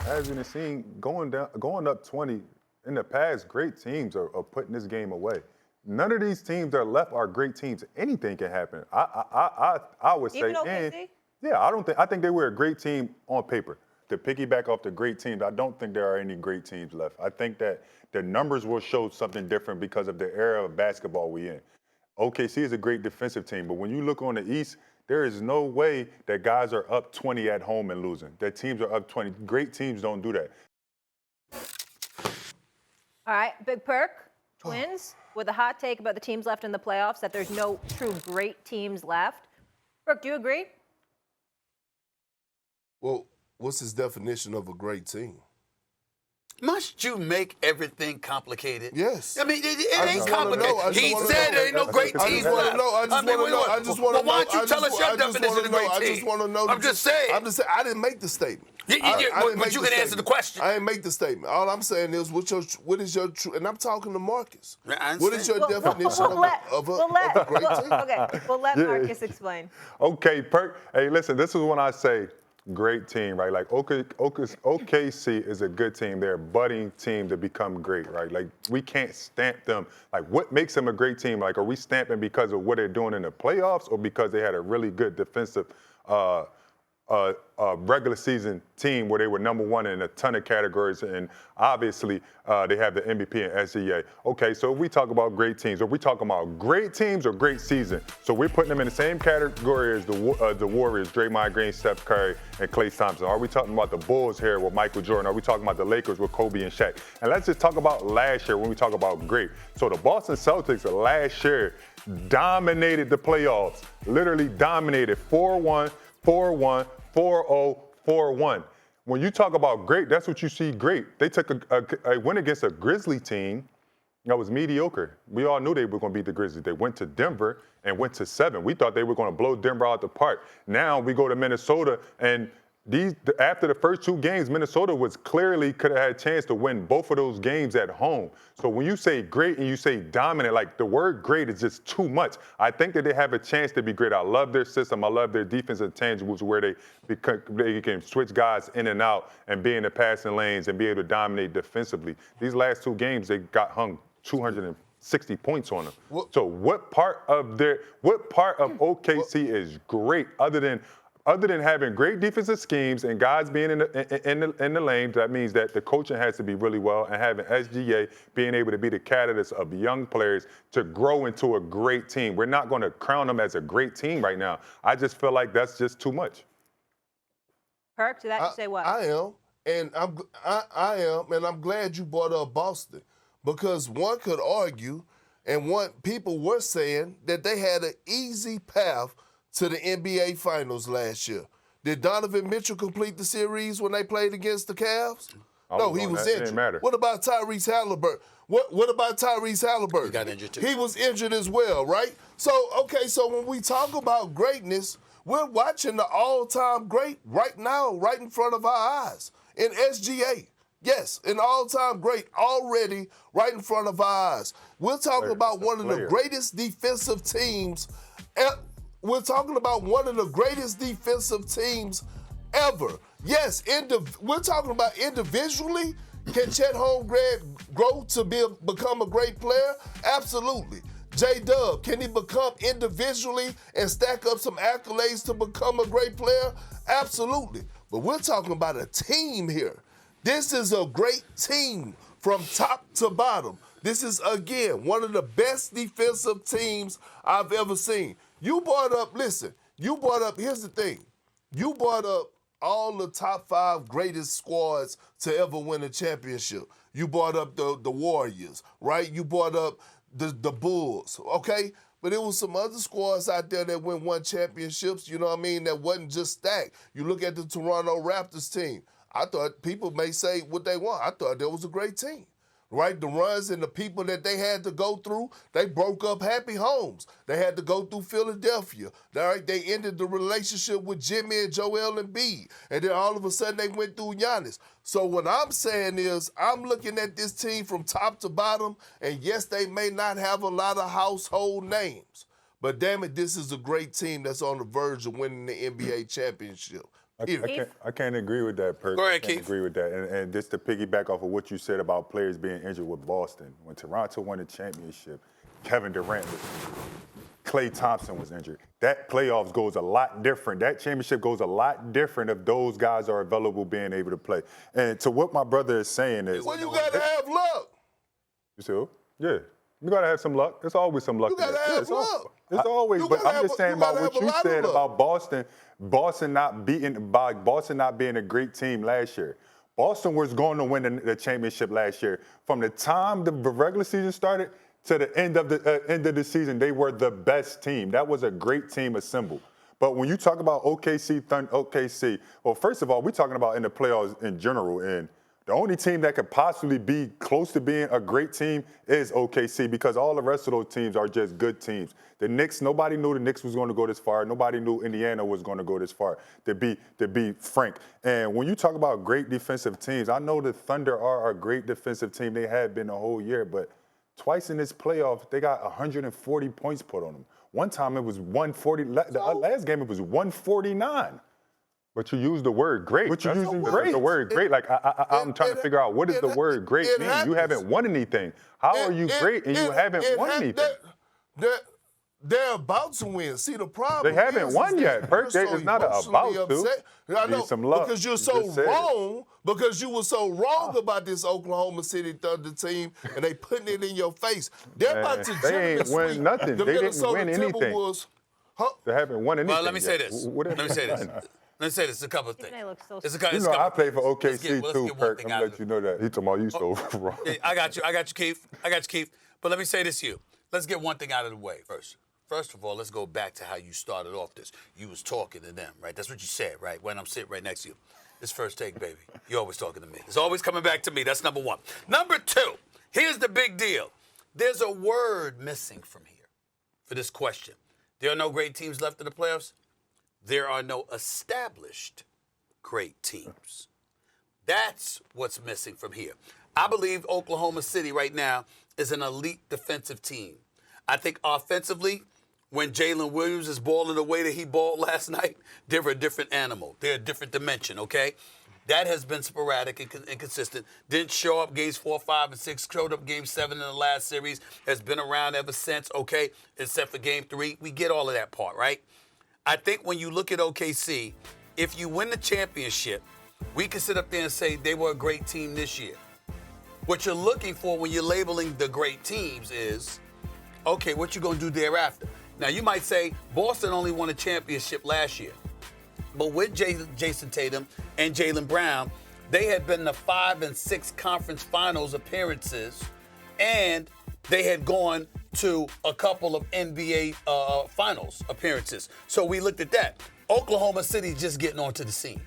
as you've seen, going up 20 in the past, great teams are putting this game away. None of these teams that are left are great teams. Anything can happen. I would say, Even OKC? yeah, I think they were a great team on paper. To piggyback off the great teams, I don't think there are any great teams left. I think that the numbers will show something different because of the era of basketball we in. OKC is a great defensive team, but when you look on the East, there is no way that guys are up 20 at home and losing. That teams are up 20. Great teams don't do that. All right, Big Perk, Twins, with a hot take about the teams left in the playoffs, that there's no true great teams left. Perk, do you agree? Well, what's his definition of a great team? Must you make everything complicated? Yes. I mean, it ain't complicated. He wanna said know. there ain't no great I teams just want left. to know. I just want to know. I just want to know. Why don't you tell us your I just definition wanna of a great know. I team? just want to know. I'm just saying. I'm just saying. I didn't make the statement. But you can answer the question. I didn't make the statement. All I'm saying is, what is your true? And I'm talking to Marcus. I What is your understand. definition of a great team? Okay, we'll let Marcus explain. Okay, Perk. Hey, listen, this is when I say great team, right? Like OKC is a good team. They're a budding team to become great, right? Like we can't stamp them. Like what makes them a great team? Like are we stamping because of what they're doing in the playoffs or because they had a really good defensive regular season team where they were number one in a ton of categories, and obviously they have the MVP and SGA. Okay, so if we talk about great teams, are we talking about great teams or great season? So we're putting them in the same category as the Warriors, Draymond Green, Steph Curry, and Klay Thompson. Are we talking about the Bulls here with Michael Jordan? Are we talking about the Lakers with Kobe and Shaq? And let's just talk about last year when we talk about great. So the Boston Celtics last year dominated the playoffs, literally dominated 4-1, 4-1, 4-0, 4-1. When you talk about great, that's what you see great. They took a win against a Grizzly team that was mediocre. We all knew they were going to beat the Grizzlies. They went to Denver and went to 7. We thought they were going to blow Denver out the park. Now we go to Minnesota, and after the first 2 games, Minnesota could have had a chance to win both of those games at home. So when you say great and you say dominant, like the word great is just too much. I think that they have a chance to be great. I love their system. I love their defensive tangibles where they can switch guys in and out and be in the passing lanes and be able to dominate defensively. These last 2 games, they got hung 260 points on them. So what part of OKC is great other than having great defensive schemes and guys being in the lanes? That means that the coaching has to be really well, and having SGA being able to be the catalyst of young players to grow into a great team. We're not going to crown them as a great team right now. I just feel like that's just too much. Perk, to that you say what? I am, and I'm glad you brought up Boston, because one could argue, and people were saying that they had an easy path to the NBA Finals last year. Did Donovan Mitchell complete the series when they played against the Cavs? No, he was injured. Didn't matter. What about Tyrese Halliburton? What about Tyrese Halliburton? He got injured too. He was injured as well, right? So when we talk about greatness, we're watching the all-time great right now, right in front of our eyes, in SGA. Yes, an all-time great already right in front of our eyes. We're talking about one of the greatest defensive teams ever. We're talking about one of the greatest defensive teams ever. Yes, we're talking about individually. Can Chet Holmgren grow to become a great player? Absolutely. J-Dub, can he become individually and stack up some accolades to become a great player? Absolutely. But we're talking about a team here. This is a great team from top to bottom. This is, again, one of the best defensive teams I've ever seen. Here's the thing. You brought up all the top 5 greatest squads to ever win a championship. You brought up the Warriors, right? You brought up the Bulls, okay? But there was some other squads out there that won championships, you know what I mean, that wasn't just stacked. You look at the Toronto Raptors team. I thought people may say what they want. I thought that was a great team. Right, the runs and the people that they had to go through, they broke up happy homes. They had to go through Philadelphia. Right, they ended the relationship with Jimmy and Joel Embiid, and then all of a sudden they went through Giannis. So what I'm saying is, I'm looking at this team from top to bottom, and yes, they may not have a lot of household names, but damn it, this is a great team that's on the verge of winning the NBA championship. I can't agree with that, Perk. Go ahead, I can't Keith. agree with that. And just to piggyback off of what you said about players being injured with Boston, when Toronto won the championship, Kevin Durant was injured. Klay Thompson was injured. That playoffs goes a lot different. That championship goes a lot different if those guys are available being able to play. And to what my brother is saying is... Well, you got to have luck. You see who? Yeah. You got to have some luck. There's always some luck. You got to have luck. It's always, but I'm just saying about what you said about Boston not being a great team last year. Boston was going to win the championship last year. From the time the regular season started to the end of the season, they were the best team. That was a great team assembled. But when you talk about OKC, well, first of all, we're talking about in the playoffs in general, and the only team that could possibly be close to being a great team is OKC because all the rest of those teams are just good teams. The Knicks, nobody knew the Knicks was going to go this far. Nobody knew Indiana was going to go this far, to be frank. And when you talk about great defensive teams, I know the Thunder are a great defensive team. They have been the whole year, but twice in this playoff, they got 140 points put on them. One time it was 140. The last game it was 149. But you use the word great. But you using the word great. Like I'm trying to figure out what does the word great mean? You haven't won anything. How are you great and you haven't won anything? They're about to win. See, the problem they haven't won yet. Perk, it's not about to. I know, some luck. because you're so wrong. Because you were so wrong about this Oklahoma City Thunder team, and they putting it in your face. They're about to they ain't win nothing. They didn't win anything. They haven't won anything. Well, let me say this. Let me say this. It's a couple of things. I play for OKC too, Perk. I'm gonna let you know that. He talking about you so wrong. I got you, Keith. But let me say this to you. Let's get one thing out of the way first. First of all, let's go back to how you started off this. You was talking to them, right? That's what you said, right? When I'm sitting right next to you. This first take, baby. You're always talking to me. It's always coming back to me. That's number one. Number two, here's the big deal. There's a word missing from here for this question. There are no great teams left in the playoffs. There are no established great teams. That's what's missing from here. I believe Oklahoma City right now is an elite defensive team. I think offensively, when Jalen Williams is balling the way that he balled last night, they're a different animal. They're a different dimension, okay? That has been sporadic and inconsistent. Didn't show up games 4, 5, and 6. Showed up game 7 in the last series. Has been around ever since, okay? Except for game 3. We get all of that part, right? I think when you look at OKC, if you win the championship, we can sit up there and say they were a great team this year. What you're looking for when you're labeling the great teams is, okay, what you going to do thereafter? Now, you might say Boston only won a championship last year. But with Jason Tatum and Jaylen Brown, they had been to 5 and 6 conference finals appearances, and they had gone to a couple of NBA finals appearances. So we looked at that. Oklahoma City just getting onto the scene.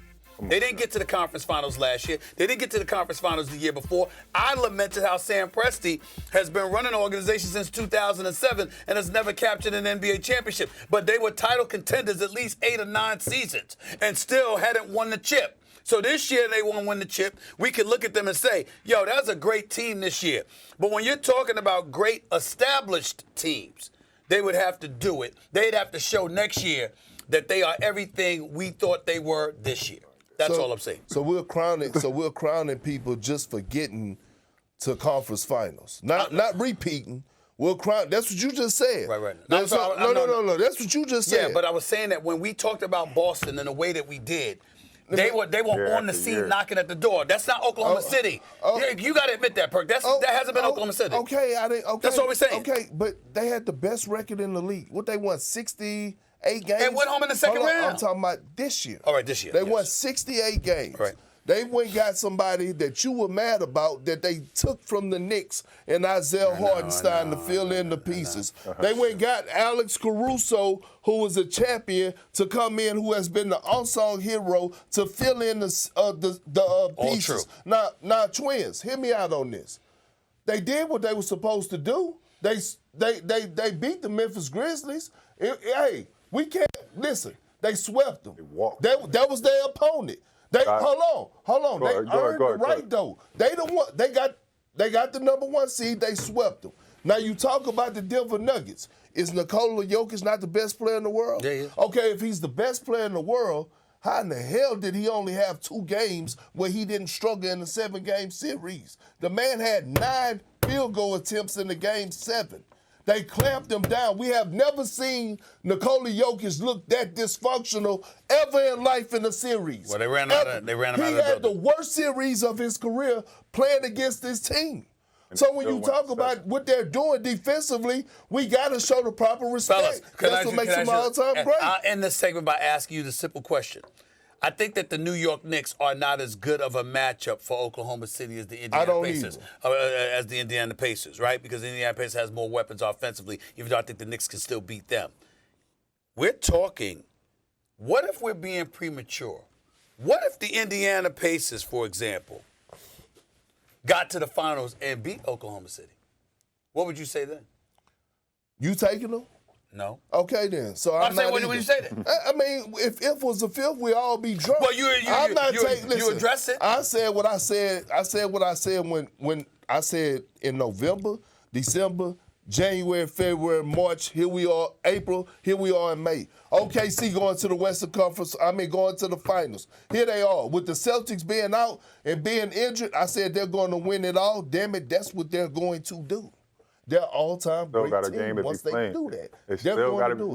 They didn't get to the conference finals last year. They didn't get to the conference finals the year before. I lamented how Sam Presti has been running the organization since 2007 and has never captured an NBA championship. But they were title contenders at least 8 or 9 seasons and still hadn't won the chip. So this year they won't win the chip. We can look at them and say, yo, that's a great team this year. But when you're talking about great established teams, they would have to do it. They'd have to show next year that they are everything we thought they were this year. That's all I'm saying. So we're crowning people just for getting to conference finals, not repeating. We'll crown. That's what you just said. Right. No. That's what you just said. Yeah, but I was saying that when we talked about Boston in the way that we did, they were on the scene knocking at the door. That's not Oklahoma City. You got to admit that, Perk. That hasn't been Oklahoma City. Okay, that's what we're saying. Okay, but they had the best record in the league. What they won 68 games. And went home in the second round. I'm talking about this year. All right, this year. They won 68 games. Right. They went and got somebody that you were mad about that they took from the Knicks and Isaiah Hartenstein to fill in the pieces. They went and got Alex Caruso, who was a champion, to come in, who has been the unsung hero to fill in the pieces. True. Now, Twins, hear me out on this. They did what they were supposed to do. They beat the Memphis Grizzlies. Hey, we can't listen. They swept them. That was their opponent. Hold on. They earned the right though. They the one. They got the number 1 seed. They swept them. Now you talk about the Denver Nuggets. Is Nikola Jokic not the best player in the world? Yeah. Okay, if he's the best player in the world, how in the hell did he only have 2 games where he didn't struggle in the 7-game series? The man had 9 field goal attempts in the game 7. They clamped him down. We have never seen Nikola Jokic look that dysfunctional ever in life in a series. Well, they ran him out of the building. He had the worst series of his career playing against this team. So when you talk about what they're doing defensively, we got to show the proper respect. That's what makes them all-time great. I'll end this segment by asking you the simple question. I think that the New York Knicks are not as good of a matchup for Oklahoma City as the Indiana Pacers, right? Because the Indiana Pacers has more weapons offensively, even though I think the Knicks can still beat them. We're talking, what if we're being premature? What if the Indiana Pacers, for example, got to the finals and beat Oklahoma City? What would you say then? You taking them? No. Okay, then. So I'm saying, what would you say then? I mean, if it was a fifth, we all be drunk. Well, you address it. I said what I said. I said what I said when I said in November, December, January, February, March. Here we are, April. Here we are in May. OKC going to the Western Conference. Going to the finals. Here they are. With the Celtics being out and being injured, I said they're going to win it all. Damn it, that's what they're going to do. They're all-time great team once they do that. You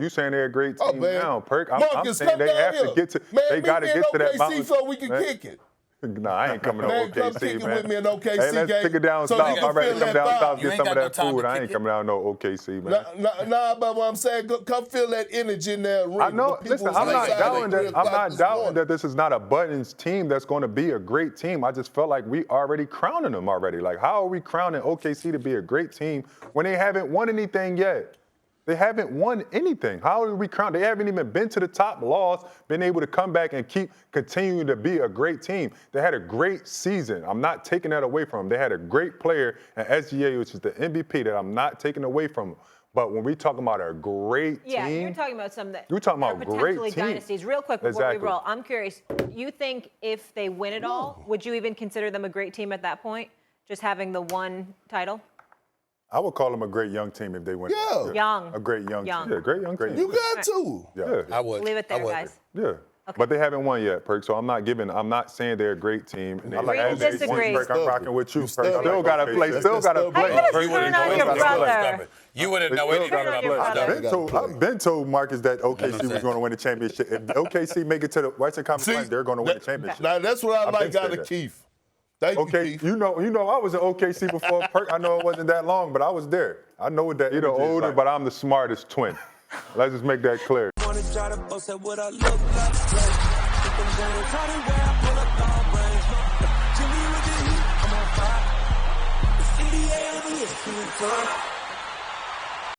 saying they're a great team now, Perk? I'm saying they have to get to. They got to get to that mountain so we can kick it. Nah, I ain't coming to OKC, come kick it with me in OKC hey, let's game. take it down So south. I'm ready to come down south You get ain't some of got that no time food. to I ain't kick coming down no OKC, man. Nah, but what I'm saying, come feel that energy in that arena. I know. Listen, I'm not doubting that this is not a Buttons team that's going to be a great team. I just felt like we already crowning them already. Like, how are we crowning OKC to be a great team when they haven't won anything yet? They haven't won anything. How are we crown? They haven't even been to the top, lost, been able to come back and continuing to be a great team. They had a great season. I'm not taking that away from them. They had a great player at SGA, which is the MVP, that I'm not taking away from them. But when we talk about a great team, yeah, you're talking about some that you're talking about potentially great teams. dynasties. Real quick before we roll, I'm curious. You think if they win it all, would you even consider them a great team at that point? Just having the one title? I would call them a great young team if they win. Yeah. Young. A great young team. Yeah, great young team. You got to. Yeah. I would. Leave it there, guys. Yeah. Okay. But they haven't won yet, Perk, so I'm not saying they're a great team. Agree to disagree. Perk, I'm rocking with you, Perk. Still gotta play. your brother. You wouldn't know anything about I've been told Marcus that OKC was going to win the championship. If OKC make it to the Western Conference, they're going to win the championship. Now, that's what I like out of Keith. Thank you, Keith. You know, I was in OKC before Perk. I know it wasn't that long, but I was there. I know what that. You're the older, but I'm the smartest twin. Let's just make that clear. Wanna try to boast at what I look like. Think I'm gonna try to wear, I pull up long range. Jimmy with the heat, I'm on fire. It's NBA over here,